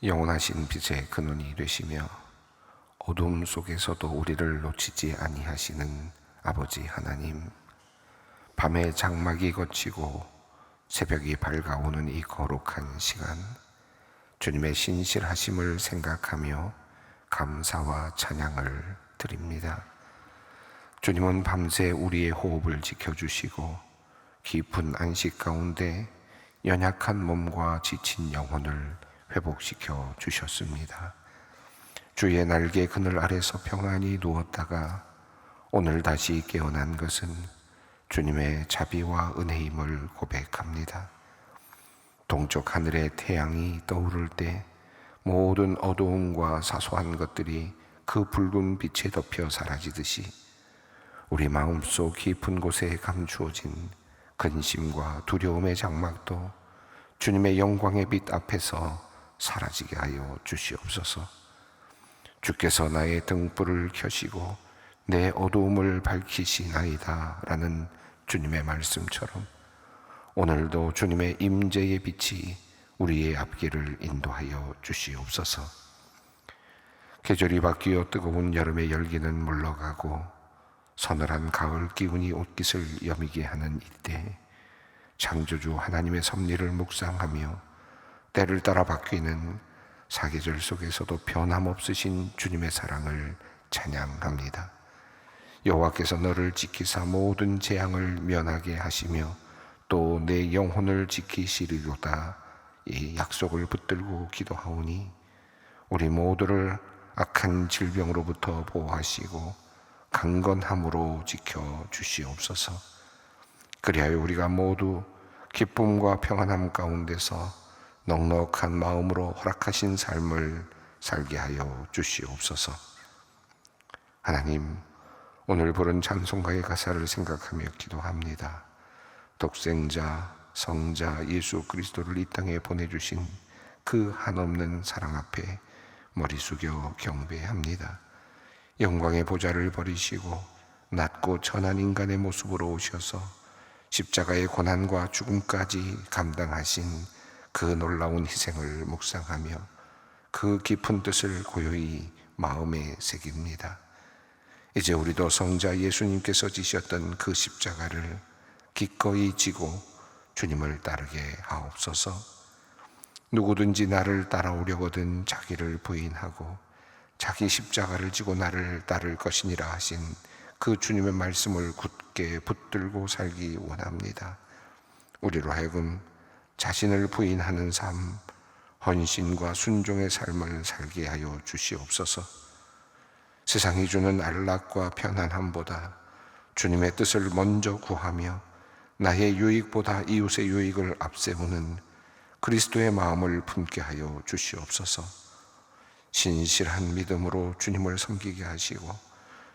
영원하신 빛의 근원이 되시며 어둠 속에서도 우리를 놓치지 아니하시는 아버지 하나님, 밤의 장막이 걷히고 새벽이 밝아오는 이 거룩한 시간, 주님의 신실하심을 생각하며 감사와 찬양을 드립니다. 주님은 밤새 우리의 호흡을 지켜주시고 깊은 안식 가운데 연약한 몸과 지친 영혼을 회복시켜 주셨습니다. 주의 날개 그늘 아래서 평안히 누웠다가 오늘 다시 깨어난 것은 주님의 자비와 은혜임을 고백합니다. 동쪽 하늘의 태양이 떠오를 때 모든 어두움과 사소한 것들이 그 붉은 빛에 덮여 사라지듯이 우리 마음속 깊은 곳에 감추어진 근심과 두려움의 장막도 주님의 영광의 빛 앞에서 사라지게 하여 주시옵소서. 주께서 나의 등불을 켜시고 내 어두움을 밝히시나이다 라는 주님의 말씀처럼 오늘도 주님의 임재의 빛이 우리의 앞길을 인도하여 주시옵소서. 계절이 바뀌어 뜨거운 여름의 열기는 물러가고 서늘한 가을 기운이 옷깃을 여미게 하는 이때 창조주 하나님의 섭리를 묵상하며 때를 따라 바뀌는 사계절 속에서도 변함없으신 주님의 사랑을 찬양합니다. 여호와께서 너를 지키사 모든 재앙을 면하게 하시며 또 내 영혼을 지키시리로다. 이 약속을 붙들고 기도하오니 우리 모두를 악한 질병으로부터 보호하시고 강건함으로 지켜주시옵소서. 그리하여 우리가 모두 기쁨과 평안함 가운데서 넉넉한 마음으로 허락하신 삶을 살게 하여 주시옵소서. 하나님, 오늘 부른 찬송가의 가사를 생각하며 기도합니다. 독생자, 성자 예수 그리스도를 이 땅에 보내주신 그 한없는 사랑 앞에 머리 숙여 경배합니다. 영광의 보좌를 버리시고 낮고 천한 인간의 모습으로 오셔서 십자가의 고난과 죽음까지 감당하신 그 놀라운 희생을 묵상하며 그 깊은 뜻을 고요히 마음에 새깁니다. 이제 우리도 성자 예수님께서 지셨던 그 십자가를 기꺼이 지고 주님을 따르게 하옵소서. 누구든지 나를 따라오려거든 자기를 부인하고 자기 십자가를 지고 나를 따를 것이니라 하신 그 주님의 말씀을 굳게 붙들고 살기 원합니다. 우리로 하여금 자신을 부인하는 삶, 헌신과 순종의 삶을 살게 하여 주시옵소서. 세상이 주는 안락과 편안함보다 주님의 뜻을 먼저 구하며 나의 유익보다 이웃의 유익을 앞세우는 그리스도의 마음을 품게 하여 주시옵소서. 신실한 믿음으로 주님을 섬기게 하시고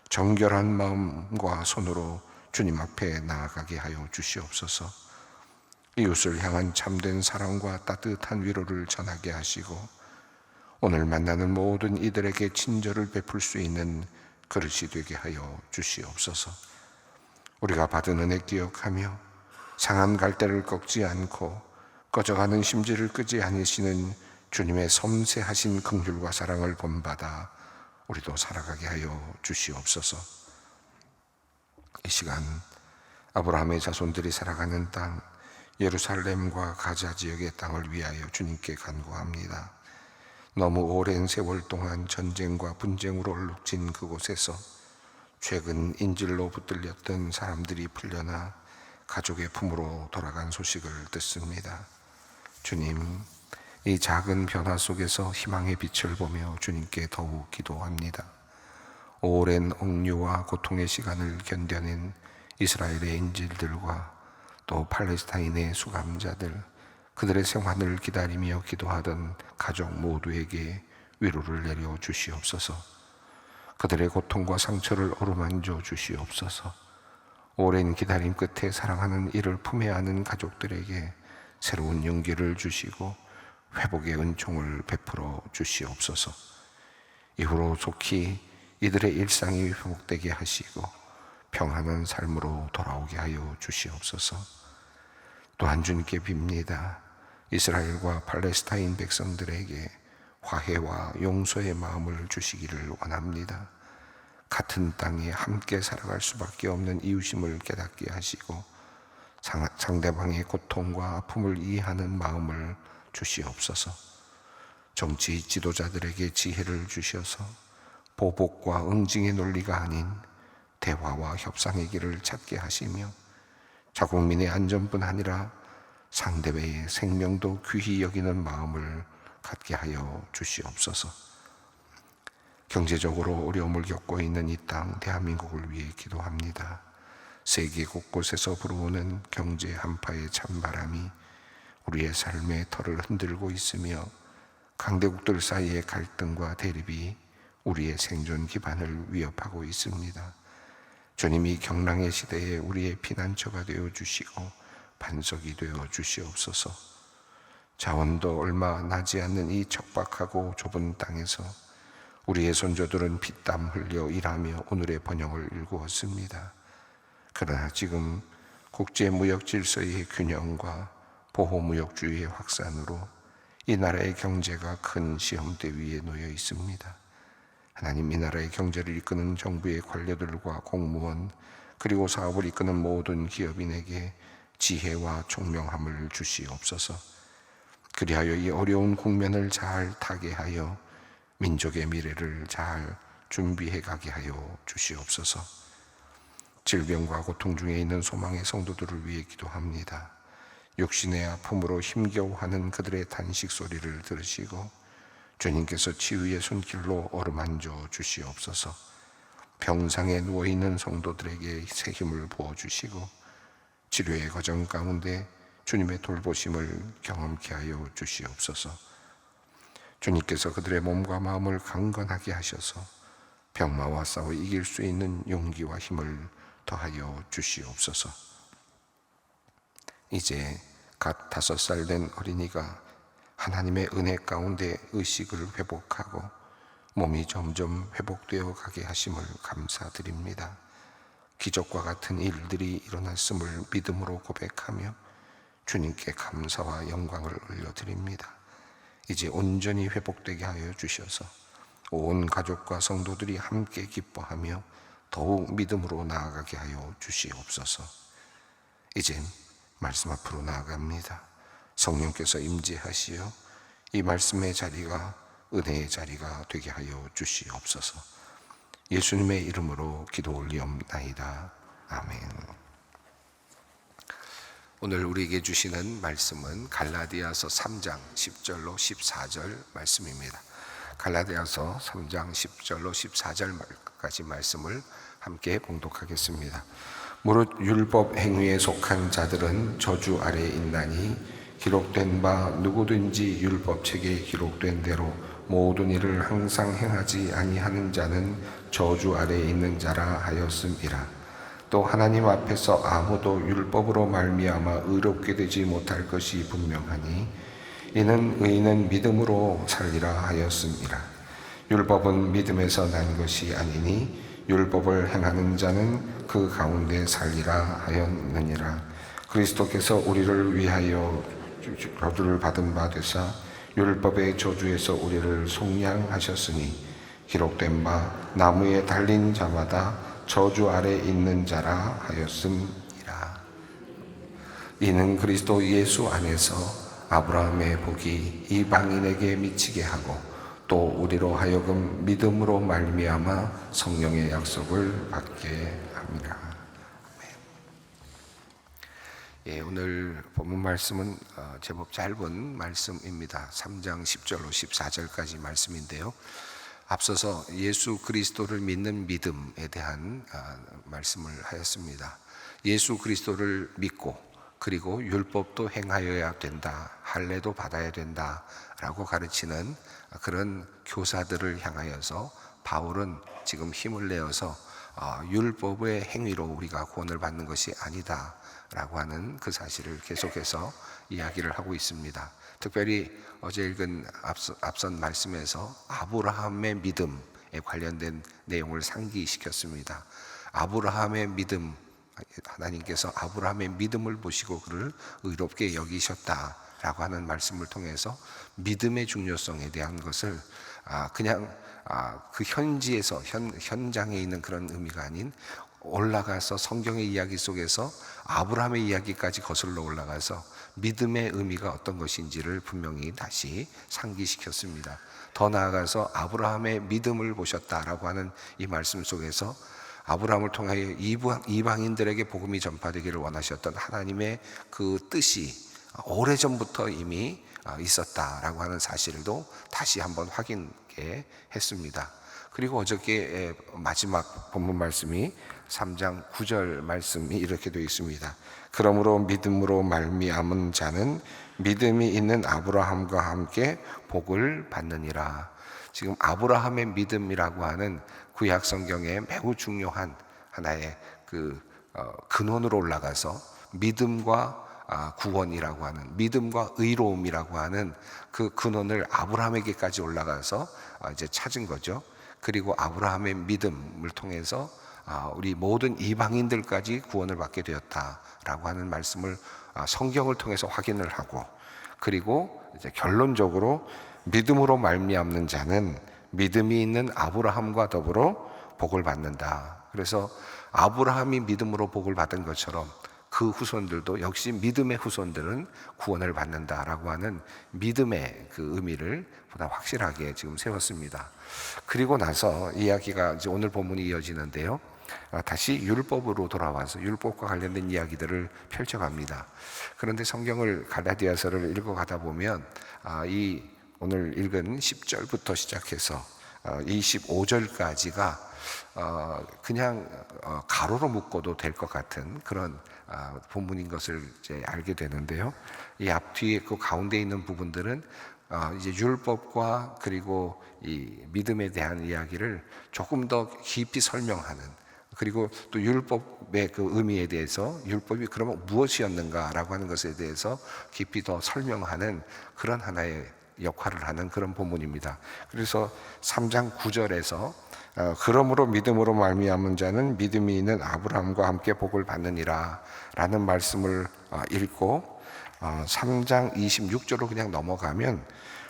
정결한 마음과 손으로 주님 앞에 나아가게 하여 주시옵소서. 이웃을 향한 참된 사랑과 따뜻한 위로를 전하게 하시고 오늘 만나는 모든 이들에게 친절을 베풀 수 있는 그릇이 되게 하여 주시옵소서. 우리가 받은 은혜 기억하며 상한 갈대를 꺾지 않고 꺼져가는 심지를 끄지 않으시는 주님의 섬세하신 긍휼과 사랑을 본받아 우리도 살아가게 하여 주시옵소서. 이 시간 아브라함의 자손들이 살아가는 땅 예루살렘과 가자 지역의 땅을 위하여 주님께 간구합니다. 너무 오랜 세월 동안 전쟁과 분쟁으로 얼룩진 그곳에서 최근 인질로 붙들렸던 사람들이 풀려나 가족의 품으로 돌아간 소식을 듣습니다. 주님, 이 작은 변화 속에서 희망의 빛을 보며 주님께 더욱 기도합니다. 오랜 억류와 고통의 시간을 견뎌낸 이스라엘의 인질들과 또 팔레스타인의 수감자들, 그들의 생환을 기다리며 기도하던 가족 모두에게 위로를 내려 주시옵소서. 그들의 고통과 상처를 어루만져 주시옵소서. 오랜 기다림 끝에 사랑하는 이를 품에 안은 가족들에게 새로운 용기를 주시고 회복의 은총을 베풀어 주시옵소서. 이후로 속히 이들의 일상이 회복되게 하시고 평안한 삶으로 돌아오게 하여 주시옵소서. 또한 주님께 빕니다. 이스라엘과 팔레스타인 백성들에게 화해와 용서의 마음을 주시기를 원합니다. 같은 땅에 함께 살아갈 수밖에 없는 이웃임을 깨닫게 하시고 상대방의 고통과 아픔을 이해하는 마음을 주시옵소서. 정치 지도자들에게 지혜를 주셔서 보복과 응징의 논리가 아닌 대화와 협상의 길을 찾게 하시며 자국민의 안전뿐 아니라 상대방의 생명도 귀히 여기는 마음을 갖게 하여 주시옵소서. 경제적으로 어려움을 겪고 있는 이 땅 대한민국을 위해 기도합니다. 세계 곳곳에서 불어오는 경제 한파의 찬바람이 우리의 삶의 터를 흔들고 있으며 강대국들 사이의 갈등과 대립이 우리의 생존 기반을 위협하고 있습니다. 주님이 경랑의 시대에 우리의 피난처가 되어 주시고 반석이 되어 주시옵소서. 자원도 얼마 나지 않는 이 척박하고 좁은 땅에서 우리의 선조들은 피땀 흘려 일하며 오늘의 번영을 일구었습니다. 그러나 지금 국제무역 질서의 균형과 보호무역주의의 확산으로 이 나라의 경제가 큰 시험대 위에 놓여 있습니다. 하나님, 이 나라의 경제를 이끄는 정부의 관료들과 공무원 그리고 사업을 이끄는 모든 기업인에게 지혜와 총명함을 주시옵소서. 그리하여 이 어려운 국면을 잘 타개하여 민족의 미래를 잘 준비해 가게 하여 주시옵소서. 질병과 고통 중에 있는 소망의 성도들을 위해 기도합니다. 육신의 아픔으로 힘겨워하는 그들의 단식 소리를 들으시고 주님께서 치유의 손길로 어루만져 주시옵소서. 병상에 누워있는 성도들에게 새 힘을 부어주시고 치료의 과정 가운데 주님의 돌보심을 경험케 하여 주시옵소서. 주님께서 그들의 몸과 마음을 강건하게 하셔서 병마와 싸워 이길 수 있는 용기와 힘을 더하여 주시옵소서. 이제 갓 5살 된 어린이가 하나님의 은혜 가운데 의식을 회복하고 몸이 점점 회복되어 가게 하심을 감사드립니다. 기적과 같은 일들이 일어났음을 믿음으로 고백하며 주님께 감사와 영광을 올려드립니다. 이제 온전히 회복되게 하여 주셔서 온 가족과 성도들이 함께 기뻐하며 더욱 믿음으로 나아가게 하여 주시옵소서. 이젠 말씀 앞으로 나아갑니다. 성령께서 임재하시어 이 말씀의 자리가 은혜의 자리가 되게 하여 주시옵소서. 예수님의 이름으로 기도 올리옵나이다. 아멘. 오늘 우리에게 주시는 말씀은 갈라디아서 3장 10절로 14절 말씀입니다. 갈라디아서 3장 10절로 14절까지 말씀을 함께 봉독하겠습니다. 무릇 율법 행위에 속한 자들은 저주 아래에 있나니 기록된 바 누구든지 율법책에 기록된 대로 모든 일을 항상 행하지 아니하는 자는 저주 아래에 있는 자라 하였음이라. 또 하나님 앞에서 아무도 율법으로 말미암아 의롭게 되지 못할 것이 분명하니 이는 의인은 믿음으로 살리라 하였음이라. 율법은 믿음에서 난 것이 아니니 율법을 행하는 자는 그 가운데 살리라 하였느니라. 그리스도께서 우리를 위하여 저주를 받은 바 되사 율법의 저주에서 우리를 속량하셨으니 기록된 바 나무에 달린 자마다 저주 아래 있는 자라 하였음이라. 이는 그리스도 예수 안에서 아브라함의 복이 이방인에게 미치게 하고 또 우리로 하여금 믿음으로 말미암아 성령의 약속을 받게 합니다. 예, 오늘 본문 말씀은 제법 짧은 말씀입니다. 3장 10절로 14절까지 말씀인데요. 앞서서 예수 그리스도를 믿는 믿음에 대한 말씀을 하였습니다. 예수 그리스도를 믿고 그리고 율법도 행하여야 된다, 할례도 받아야 된다라고 가르치는 그런 교사들을 향하여서 바울은 지금 힘을 내어서 율법의 행위로 우리가 구원을 받는 것이 아니다 라고 하는 그 사실을 계속해서 이야기를 하고 있습니다. 특별히 어제 읽은 앞선 말씀에서 아브라함의 믿음에 관련된 내용을 상기시켰습니다. 아브라함의 믿음, 하나님께서 아브라함의 믿음을 보시고 그를 의롭게 여기셨다 라고 하는 말씀을 통해서 믿음의 중요성에 대한 것을 그냥 그 현지에서 현장에 있는 그런 의미가 아닌 올라가서 성경의 이야기 속에서 아브라함의 이야기까지 거슬러 올라가서 믿음의 의미가 어떤 것인지를 분명히 다시 상기시켰습니다. 더 나아가서 아브라함의 믿음을 보셨다라고 하는 이 말씀 속에서 아브라함을 통하여 이방인들에게 복음이 전파되기를 원하셨던 하나님의 그 뜻이 오래전부터 이미 있었다라고 하는 사실도 다시 한번 확인하게 했습니다. 그리고 어저께 마지막 본문 말씀이 3장 9절 말씀이 이렇게 되어 있습니다. 그러므로 믿음으로 말미암은 자는 믿음이 있는 아브라함과 함께 복을 받느니라. 지금 아브라함의 믿음이라고 하는 구약 성경에 매우 중요한 하나의 근원으로 올라가서 믿음과 구원이라고 하는, 믿음과 의로움이라고 하는 그 근원을 아브라함에게까지 올라가서 이제 찾은 거죠. 그리고 아브라함의 믿음을 통해서 우리 모든 이방인들까지 구원을 받게 되었다라고 하는 말씀을 성경을 통해서 확인을 하고, 그리고 이제 결론적으로 믿음으로 말미암는 자는 믿음이 있는 아브라함과 더불어 복을 받는다. 그래서 아브라함이 믿음으로 복을 받은 것처럼 그 후손들도 역시 믿음의 후손들은 구원을 받는다라고 하는 믿음의 그 의미를 보다 확실하게 지금 세웠습니다. 그리고 나서 이야기가 이제 오늘 본문이 이어지는데요. 다시 율법으로 돌아와서 율법과 관련된 이야기들을 펼쳐갑니다. 그런데 성경을 갈라디아서를 읽어가다 보면 이 오늘 읽은 10절부터 시작해서 25절까지가 그냥 가로로 묶어도 될 것 같은 그런 본문인 것을 이제 알게 되는데요. 이 앞뒤에 그 가운데 있는 부분들은 이제 율법과 그리고 이 믿음에 대한 이야기를 조금 더 깊이 설명하는, 그리고 또 율법의 그 의미에 대해서 율법이 그러면 무엇이었는가라고 하는 것에 대해서 깊이 더 설명하는 그런 하나의 역할을 하는 그런 본문입니다. 그래서 3장 9절에서 그러므로 믿음으로 말미암은 자는 믿음이 있는 아브라함과 함께 복을 받느니라 라는 말씀을 읽고 3장 26절로 그냥 넘어가면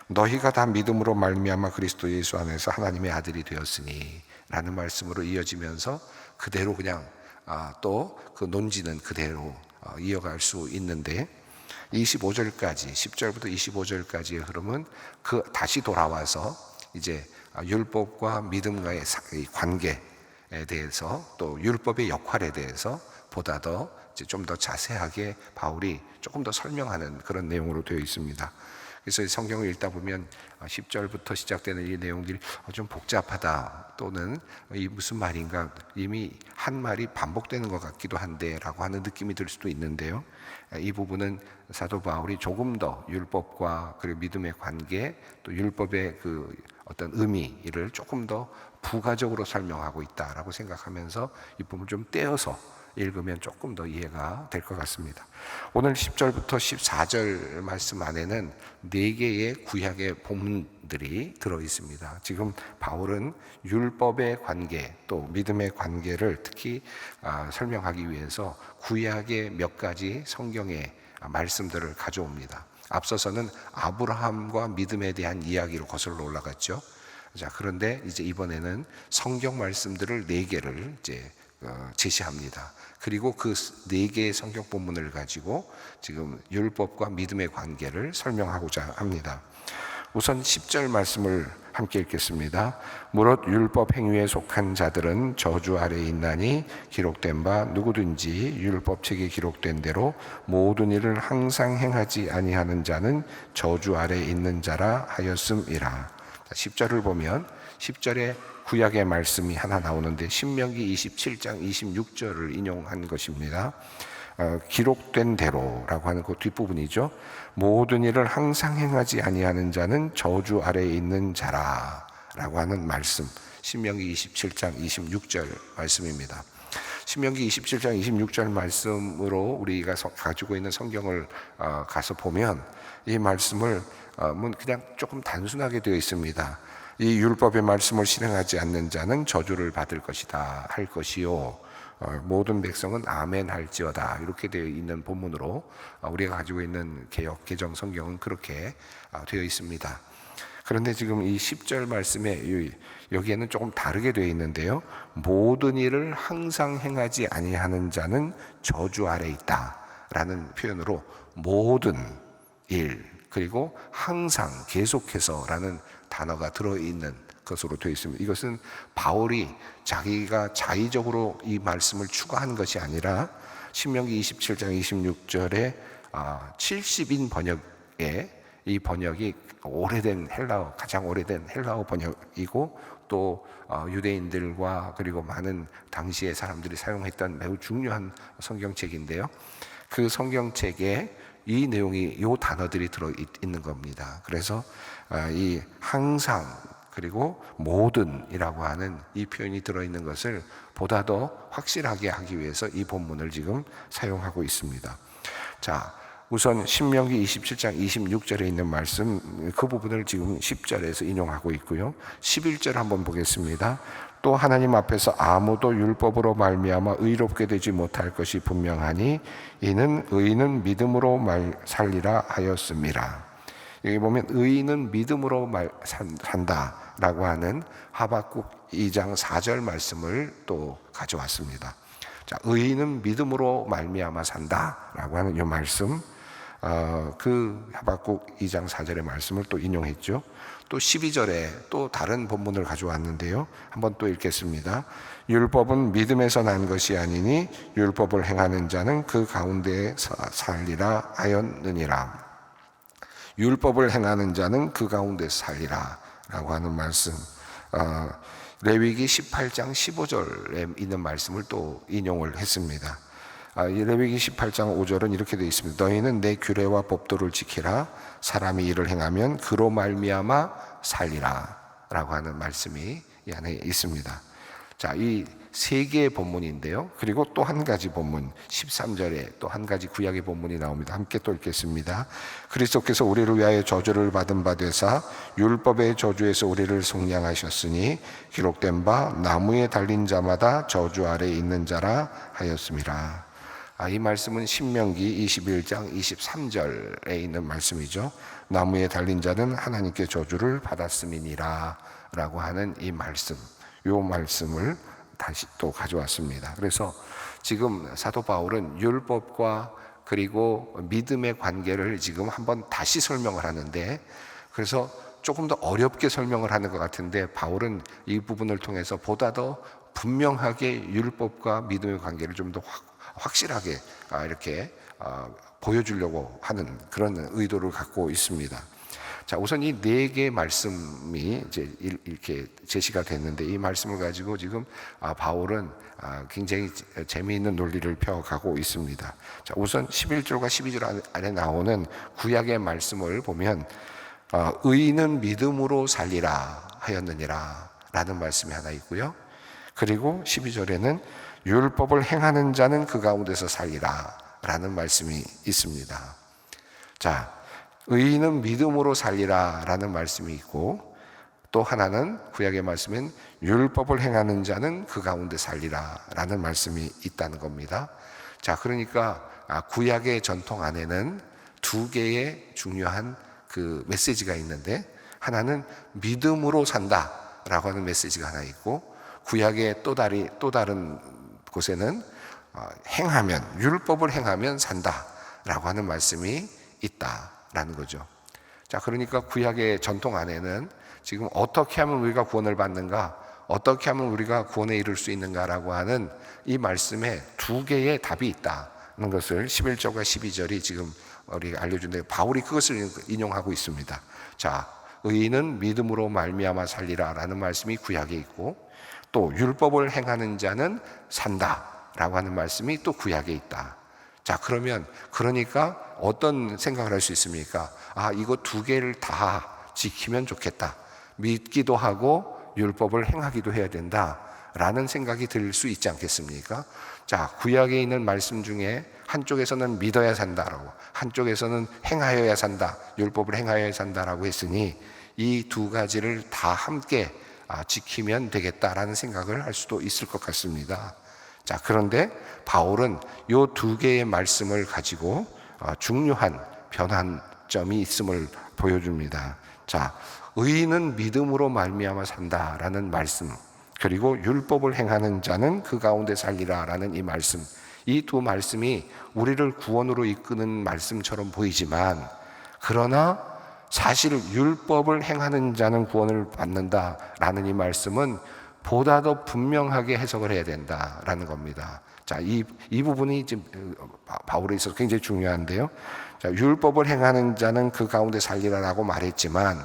너희가 다 믿음으로 말미암아 그리스도 예수 안에서 하나님의 아들이 되었으니 라는 말씀으로 이어지면서 그대로 그냥 또 그 논지는 그대로 이어갈 수 있는데, 25절까지 10절부터 25절까지의 흐름은 그 다시 돌아와서 이제 율법과 믿음과의 관계에 대해서, 또 율법의 역할에 대해서 보다 더 좀 더 자세하게 바울이 조금 더 설명하는 그런 내용으로 되어 있습니다. 그래서 성경을 읽다 보면 10절부터 시작되는 이 내용들이 좀 복잡하다, 또는 이 무슨 말인가, 이미 한 말이 반복되는 것 같기도 한데 라고 하는 느낌이 들 수도 있는데요. 이 부분은 사도 바울이 조금 더 율법과 그리고 믿음의 관계, 또 율법의 그 어떤 의미를 조금 더 부가적으로 설명하고 있다라고 생각하면서 이 부분을 좀 떼어서 읽으면 조금 더 이해가 될 것 같습니다. 오늘 10절부터 14절 말씀 안에는 4개의 구약의 본문들이 들어 있습니다. 지금 바울은 율법의 관계, 또 믿음의 관계를 특히 설명하기 위해서 구약의 몇 가지 성경의 말씀들을 가져옵니다. 앞서서는 아브라함과 믿음에 대한 이야기로 거슬러 올라갔죠. 자, 그런데 이제 이번에는 성경 말씀들을 4개를 이제 제시합니다. 그리고 그 4개의 성경 본문을 가지고 지금 율법과 믿음의 관계를 설명하고자 합니다. 우선 10절 말씀을 함께 읽겠습니다. 무릇 율법 행위에 속한 자들은 저주 아래에 있나니 기록된 바 누구든지 율법책에 기록된 대로 모든 일을 항상 행하지 아니하는 자는 저주 아래에 있는 자라 하였음이라. 10절을 보면 10절에 구약의 말씀이 하나 나오는데 신명기 27장 26절을 인용한 것입니다. 기록된 대로라고 하는 그 뒷부분이죠. 모든 일을 항상 행하지 아니하는 자는 저주 아래에 있는 자라 라고 하는 말씀, 신명기 27장 26절 말씀입니다. 신명기 27장 26절 말씀으로 우리가 가지고 있는 성경을 가서 보면 이 말씀을 그냥 조금 단순하게 되어 있습니다. 이 율법의 말씀을 실행하지 않는 자는 저주를 받을 것이다 할 것이요, 모든 백성은 아멘 할지어다 이렇게 되어 있는 본문으로 우리가 가지고 있는 개역 개정 성경은 그렇게 되어 있습니다. 그런데 지금 이 10절 말씀에 여기에는 조금 다르게 되어 있는데요. 모든 일을 항상 행하지 아니하는 자는 저주 아래 있다 라는 표현으로 모든 일 그리고 항상 계속해서 라는 단어가 들어있는 것으로 되어 있습니다. 이것은 바울이 자기가 자의적으로 이 말씀을 추가한 것이 아니라 신명기 27장 26절에 70인 번역에 이 번역이 오래된 헬라어, 가장 오래된 헬라어 번역이고 또 유대인들과 그리고 많은 당시의 사람들이 사용했던 매우 중요한 성경책인데요. 그 성경책에 이 내용이 이 단어들이 들어있는 겁니다. 그래서 이 항상 그리고 모든이라고 하는 이 표현이 들어있는 것을 보다 더 확실하게 하기 위해서 이 본문을 지금 사용하고 있습니다. 자, 우선 신명기 27장 26절에 있는 말씀 그 부분을 지금 10절에서 인용하고 있고요. 11절 한번 보겠습니다. 또 하나님 앞에서 아무도 율법으로 말미암아 의롭게 되지 못할 것이 분명하니 이는 의인은 믿음으로 살리라 하였음이라. 여기 보면 의인은 믿음으로 산다라고 하는 하박국 2장 4절 말씀을 또 가져왔습니다. 자, 의인은 믿음으로 말미암아 산다라고 하는 이 말씀, 그 하박국 2장 4절의 말씀을 또 인용했죠. 또 12절에 또 다른 본문을 가져왔는데요. 한번 또 읽겠습니다. 율법은 믿음에서 난 것이 아니니 율법을 행하는 자는 그 가운데에 살리라 하였느니라. 율법을 행하는 자는 그 가운데 살리라 라고 하는 말씀, 레위기 18장 15절에 있는 말씀을 또 인용을 했습니다. 레위기 18장 5절은 이렇게 되어 있습니다. 너희는 내 규례와 법도를 지키라. 사람이 이를 행하면 그로 말미암아 살리라 라고 하는 말씀이 이 안에 있습니다. 자, 이 세 개의 본문인데요. 그리고 또 한 가지 본문 13절에 또 한 가지 구약의 본문이 나옵니다. 함께 또 읽겠습니다. 그리스도께서 우리를 위하여 저주를 받은 바 되사 율법의 저주에서 우리를 속량하셨으니 기록된 바 나무에 달린 자마다 저주 아래 있는 자라 하였음이라. 이 말씀은 신명기 21장 23절에 있는 말씀이죠. 나무에 달린 자는 하나님께 저주를 받았음이니라 라고 하는 이 말씀, 이 말씀을 다시 또 가져왔습니다. 그래서 지금 사도 바울은 율법과 그리고 믿음의 관계를 지금 한번 다시 설명을 하는데, 그래서 조금 더 어렵게 설명을 하는 것 같은데 바울은 이 부분을 통해서 보다 더 분명하게 율법과 믿음의 관계를 좀 더 확실하게 이렇게 보여주려고 하는 그런 의도를 갖고 있습니다. 자, 우선 이 네 개의 말씀이 이제 이렇게 제시가 됐는데 이 말씀을 가지고 지금 바울은 굉장히 재미있는 논리를 펴가고 있습니다. 자, 우선 11절과 12절 안에 나오는 구약의 말씀을 보면 의인은 믿음으로 살리라 하였느니라 라는 말씀이 하나 있고요. 그리고 12절에는 율법을 행하는 자는 그 가운데서 살리라 라는 말씀이 있습니다. 자, 의인은 믿음으로 살리라 라는 말씀이 있고, 또 하나는 구약의 말씀엔 율법을 행하는 자는 그 가운데 살리라 라는 말씀이 있다는 겁니다. 자, 그러니까 구약의 전통 안에는 두 개의 중요한 그 메시지가 있는데, 하나는 믿음으로 산다 라고 하는 메시지가 하나 있고, 구약의 또 다른 곳에는 행하면, 율법을 행하면 산다 라고 하는 말씀이 있다 라는 거죠. 자, 그러니까 구약의 전통 안에는 지금 어떻게 하면 우리가 구원을 받는가, 어떻게 하면 우리가 구원에 이를 수 있는가라고 하는 이 말씀에 두 개의 답이 있다는 것을 11절과 12절이 지금 우리가 알려준데, 바울이 그것을 인용하고 있습니다. 자, 의인은 믿음으로 말미암아 살리라 라는 말씀이 구약에 있고, 또 율법을 행하는 자는 산다 라고 하는 말씀이 또 구약에 있다. 자, 그러니까 어떤 생각을 할 수 있습니까? 이거 두 개를 다 지키면 좋겠다. 믿기도 하고 율법을 행하기도 해야 된다 라는 생각이 들 수 있지 않겠습니까? 자, 구약에 있는 말씀 중에 한쪽에서는 믿어야 산다라고, 한쪽에서는 행하여야 산다, 율법을 행하여야 산다라고 했으니 이 두 가지를 다 함께 지키면 되겠다라는 생각을 할 수도 있을 것 같습니다. 자, 그런데 바울은 이 두 개의 말씀을 가지고 중요한 변환점이 있음을 보여줍니다. 자, 의인은 믿음으로 말미암아 산다라는 말씀, 그리고 율법을 행하는 자는 그 가운데 살리라라는 이 말씀, 이 두 말씀이 우리를 구원으로 이끄는 말씀처럼 보이지만, 그러나 사실 율법을 행하는 자는 구원을 받는다라는 이 말씀은 보다 더 분명하게 해석을 해야 된다라는 겁니다. 자, 이 부분이 지금 바울에 있어서 굉장히 중요한데요. 자, 율법을 행하는 자는 그 가운데 살리라라고 말했지만,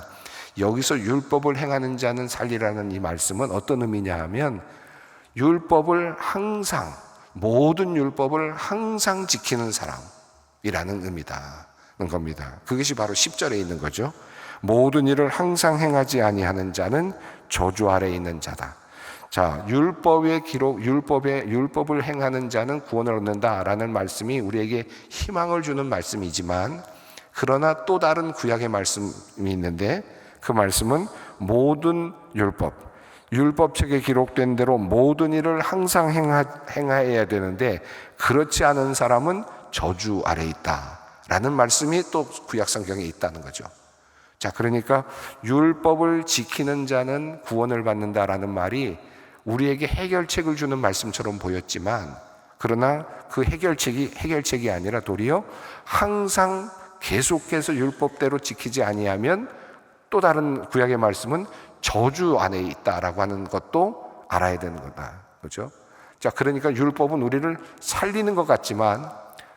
여기서 율법을 행하는 자는 살리라는 이 말씀은 어떤 의미냐 하면, 율법을 항상, 모든 율법을 항상 지키는 사람이라는 의미다는 겁니다. 그것이 바로 10절에 있는 거죠. 모든 일을 항상 행하지 아니하는 자는 저주 아래에 있는 자다. 자, 율법의 기록, 율법을 행하는 자는 구원을 얻는다라는 말씀이 우리에게 희망을 주는 말씀이지만, 그러나 또 다른 구약의 말씀이 있는데, 그 말씀은 모든 율법책에 기록된 대로 모든 일을 항상 행해야 되는데, 그렇지 않은 사람은 저주 아래에 있다라는 말씀이 또 구약 성경에 있다는 거죠. 자, 그러니까 율법을 지키는 자는 구원을 받는다라는 말이 우리에게 해결책을 주는 말씀처럼 보였지만, 그러나 그 해결책이 아니라 도리어 항상 계속해서 율법대로 지키지 아니하면 또 다른 구약의 말씀은 저주 안에 있다라고 하는 것도 알아야 되는 거다. 그렇죠? 자, 그러니까 율법은 우리를 살리는 것 같지만,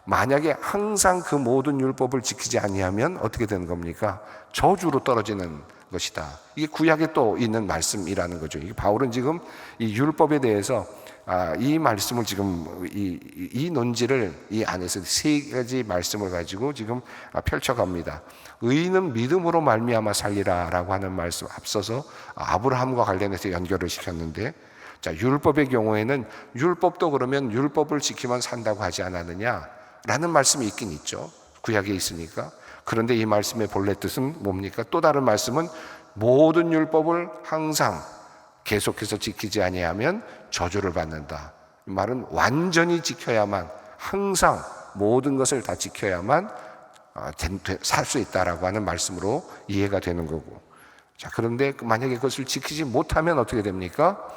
만약에 항상 그 모든 율법을 지키지 아니하면 어떻게 되는 겁니까? 저주로 떨어지는 것이다. 이게 구약에 또 있는 말씀이라는 거죠. 이게 바울은 지금 이 율법에 대해서 이 말씀을 지금 이 논지를 이 안에서 세 가지 말씀을 가지고 지금 펼쳐갑니다. 의인은 믿음으로 말미암아 살리라라고 하는 말씀, 앞서서 아브라함과 관련해서 연결을 시켰는데, 자, 율법의 경우에는 율법도 그러면 율법을 지키면 산다고 하지 않았느냐라는 말씀이 있긴 있죠. 구약에 있으니까. 그런데 이 말씀의 본래 뜻은 뭡니까? 또 다른 말씀은 모든 율법을 항상 계속해서 지키지 아니하면 저주를 받는다. 이 말은 완전히 지켜야만, 항상 모든 것을 다 지켜야만 살 수 있다라고 하는 말씀으로 이해가 되는 거고. 자, 그런데 만약에 그것을 지키지 못하면 어떻게 됩니까?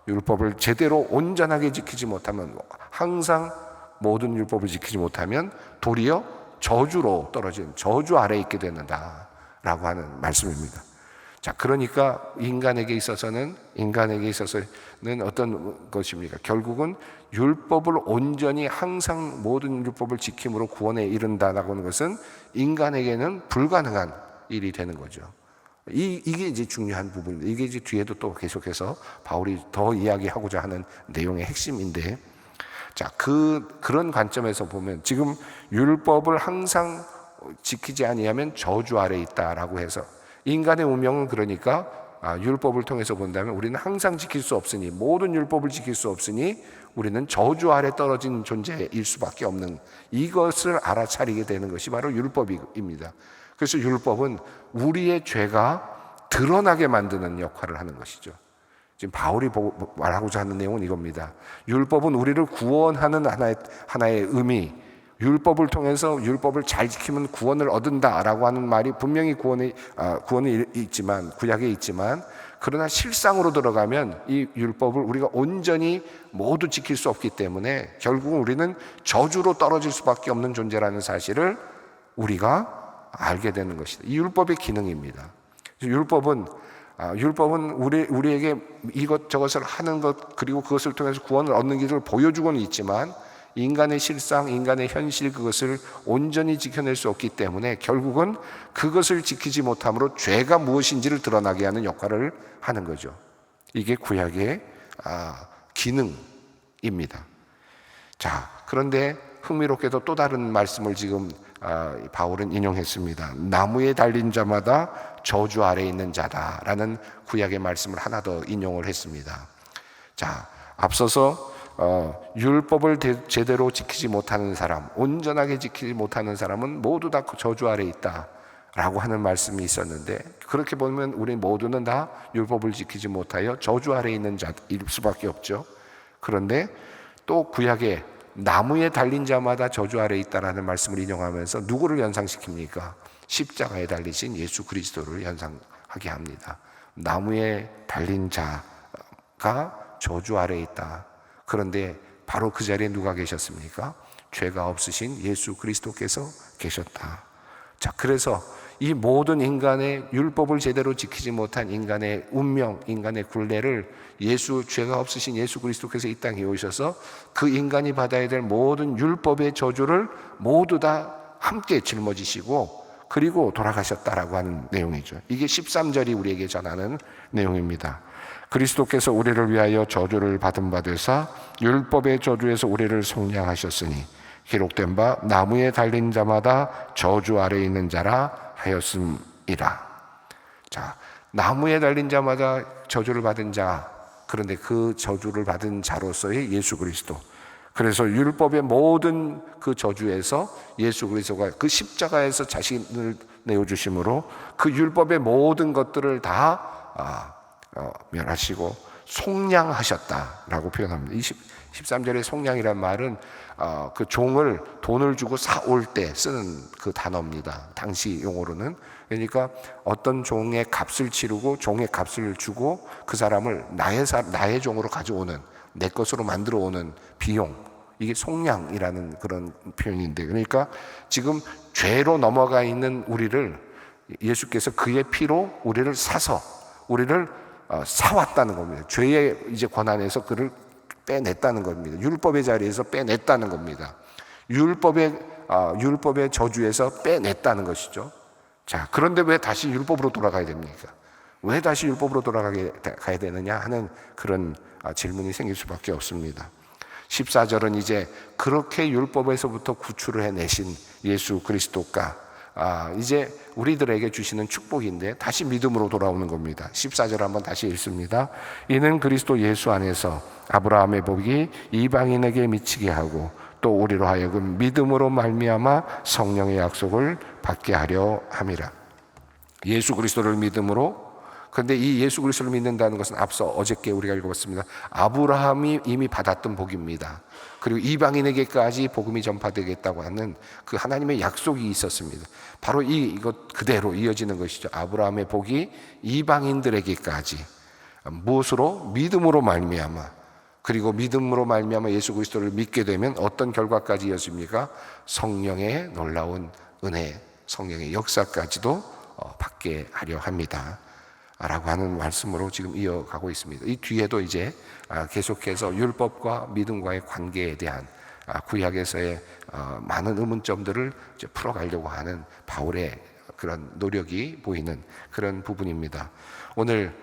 율법을 제대로 온전하게 지키지 못하면, 항상 모든 율법을 지키지 못하면 도리어 저주로 떨어진, 저주 아래에 있게 된다라고 하는 말씀입니다. 자, 그러니까 인간에게 있어서는 어떤 것입니까? 결국은 율법을 온전히 항상 모든 율법을 지킴으로 구원에 이른다라고 하는 것은 인간에게는 불가능한 일이 되는 거죠. 이게 이제 중요한 부분입니다. 이게 이제 뒤에도 또 계속해서 바울이 더 이야기하고자 하는 내용의 핵심인데, 자, 그런 관점에서 보면 지금 율법을 항상 지키지 아니하면 저주 아래에 있다라고 해서, 인간의 운명은 그러니까 율법을 통해서 본다면 우리는 항상 지킬 수 없으니, 모든 율법을 지킬 수 없으니 우리는 저주 아래 떨어진 존재일 수밖에 없는, 이것을 알아차리게 되는 것이 바로 율법입니다. 그래서 율법은 우리의 죄가 드러나게 만드는 역할을 하는 것이죠. 지금 바울이 말하고자 하는 내용은 이겁니다. 율법은 우리를 구원하는 하나의 의미, 율법을 통해서 율법을 잘 지키면 구원을 얻는다라고 하는 말이 분명히 구원이 있지만, 구약에 있지만, 그러나 실상으로 들어가면 이 율법을 우리가 온전히 모두 지킬 수 없기 때문에 결국은 우리는 저주로 떨어질 수밖에 없는 존재라는 사실을 우리가 알게 되는 것이다. 이 율법의 기능입니다. 율법은 우리에게 이것저것을 하는 것, 그리고 그것을 통해서 구원을 얻는 길을 보여주고는 있지만, 인간의 실상, 인간의 현실, 그것을 온전히 지켜낼 수 없기 때문에 결국은 그것을 지키지 못함으로 죄가 무엇인지를 드러나게 하는 역할을 하는 거죠. 이게 구약의 기능입니다. 자, 그런데 흥미롭게도 또 다른 말씀을 지금 바울은 인용했습니다. 나무에 달린 자마다 저주 아래에 있는 자다라는 구약의 말씀을 하나 더 인용을 했습니다. 자, 앞서서 율법을 제대로 지키지 못하는 사람, 온전하게 지키지 못하는 사람은 모두 다 저주 아래에 있다라고 하는 말씀이 있었는데, 그렇게 보면 우리 모두는 다 율법을 지키지 못하여 저주 아래에 있는 자일 수밖에 없죠. 그런데 또 구약에 나무에 달린 자마다 저주 아래에 있다라는 말씀을 인용하면서 누구를 연상시킵니까? 십자가에 달리신 예수 그리스도를 연상하게 합니다. 나무에 달린 자가 저주 아래에 있다. 그런데 바로 그 자리에 누가 계셨습니까? 죄가 없으신 예수 그리스도께서 계셨다. 자, 그래서 이 모든 인간의 율법을 제대로 지키지 못한 인간의 운명, 인간의 굴레를 죄가 없으신 예수 그리스도께서 이 땅에 오셔서 그 인간이 받아야 될 모든 율법의 저주를 모두 다 함께 짊어지시고 그리고 돌아가셨다라고 하는 내용이죠. 이게 13절이 우리에게 전하는 내용입니다. 그리스도께서 우리를 위하여 저주를 받은 바 되사 율법의 저주에서 우리를 속량하셨으니 기록된 바 나무에 달린 자마다 저주 아래에 있는 자라 하였음이라. 자, 나무에 달린 자마다 저주를 받은 자, 그런데 그 저주를 받은 자로서의 예수 그리스도. 그래서 율법의 모든 그 저주에서 예수 그리스도가 그 십자가에서 자신을 내어주심으로 그 율법의 모든 것들을 다 멸하시고 속량하셨다라고 표현합니다. 13절의 속량이란 말은 그 종을 돈을 주고 사올 때 쓰는 그 단어입니다. 당시 용어로는. 그러니까 어떤 종의 값을 치르고 종의 값을 주고 그 사람을 나의 종으로 가져오는, 내 것으로 만들어 오는 비용, 이게 속량이라는 그런 표현인데, 그러니까 지금 죄로 넘어가 있는 우리를 예수께서 그의 피로 우리를 사서 우리를 사왔다는 겁니다. 죄의 이제 권한에서 그를 빼냈다는 겁니다. 율법의 자리에서 빼냈다는 겁니다. 율법의 저주에서 빼냈다는 것이죠. 자, 그런데 왜 다시 율법으로 돌아가야 됩니까? 왜 다시 율법으로 돌아가야 되느냐 하는 그런 질문이 생길 수밖에 없습니다. 14절은 이제 그렇게 율법에서부터 구출을 해내신 예수 그리스도가 이제 우리들에게 주시는 축복인데 다시 믿음으로 돌아오는 겁니다. 14절 한번 다시 읽습니다. 이는 그리스도 예수 안에서 아브라함의 복이 이방인에게 미치게 하고 또 우리로 하여금 믿음으로 말미암아 성령의 약속을 받게 하려 함이라. 예수 그리스도를 믿음으로. 그런데 이 예수 그리스도를 믿는다는 것은 앞서 어저께 우리가 읽어봤습니다. 아브라함이 이미 받았던 복입니다. 그리고 이방인에게까지 복음이 전파되겠다고 하는 그 하나님의 약속이 있었습니다. 바로 이것 그대로 이어지는 것이죠. 아브라함의 복이 이방인들에게까지 무엇으로? 믿음으로 말미암아. 그리고 믿음으로 말미암아 예수 그리스도를 믿게 되면 어떤 결과까지 이어집니까? 성령의 놀라운 은혜, 성령의 역사까지도 받게 하려 합니다. 라고 하는 말씀으로 지금 이어가고 있습니다. 이 뒤에도 이제 계속해서 율법과 믿음과의 관계에 대한 구약에서의 많은 의문점들을 이제 풀어가려고 하는 바울의 그런 노력이 보이는 그런 부분입니다. 오늘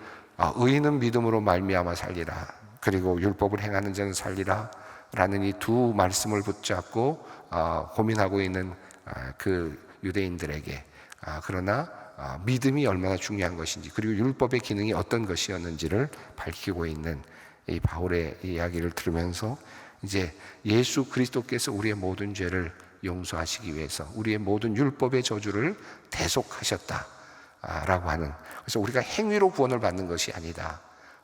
의인은 믿음으로 말미암아 살리라, 그리고 율법을 행하는 자는 살리라 라는 이 두 말씀을 붙잡고 고민하고 있는 그 유대인들에게 그러나 믿음이 얼마나 중요한 것인지, 그리고 율법의 기능이 어떤 것이었는지를 밝히고 있는 이 바울의 이야기를 들으면서 이제 예수 그리스도께서 우리의 모든 죄를 용서하시기 위해서 우리의 모든 율법의 저주를 대속하셨다라고 하는, 그래서 우리가 행위로 구원을 받는 것이 아니다.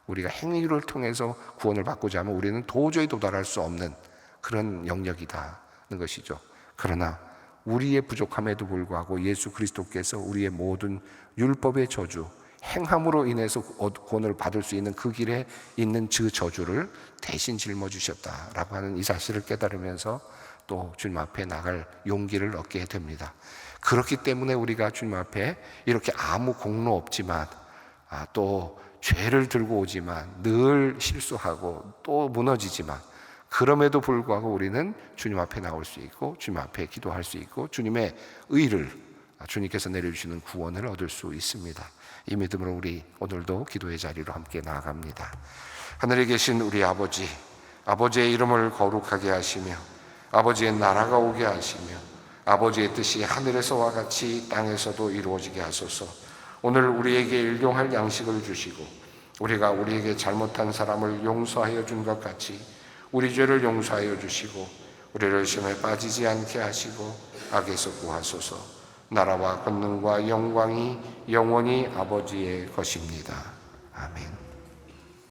우리가 행위를 통해서 구원을 받고자 하면 우리는 도저히 도달할 수 없는 그런 영역이다는 것이죠. 그러나 우리의 부족함에도 불구하고 예수 그리스도께서 우리의 모든 율법의 저주, 행함으로 인해서 구원을 받을 수 있는 그 길에 있는 그 저주를 대신 짊어지셨다라고 하는 이 사실을 깨달으면서 또 주님 앞에 나갈 용기를 얻게 됩니다. 그렇기 때문에 우리가 주님 앞에 이렇게 아무 공로 없지만 또 죄를 들고 오지만 늘 실수하고 또 무너지지만 그럼에도 불구하고 우리는 주님 앞에 나올 수 있고 주님 앞에 기도할 수 있고 주님의 의를, 주님께서 내려주시는 구원을 얻을 수 있습니다. 이 믿음으로 우리 오늘도 기도의 자리로 함께 나아갑니다. 하늘에 계신 우리 아버지, 아버지의 이름을 거룩하게 하시며 아버지의 나라가 오게 하시며 아버지의 뜻이 하늘에서와 같이 땅에서도 이루어지게 하소서. 오늘 우리에게 일용할 양식을 주시고 우리가 우리에게 잘못한 사람을 용서하여 준 것 같이 우리 죄를 용서하여 주시고 우리를 시험에 빠지지 않게 하시고 악에서 구하소서. 나라와 권능과 영광이 영원히 아버지의 것입니다. 아멘.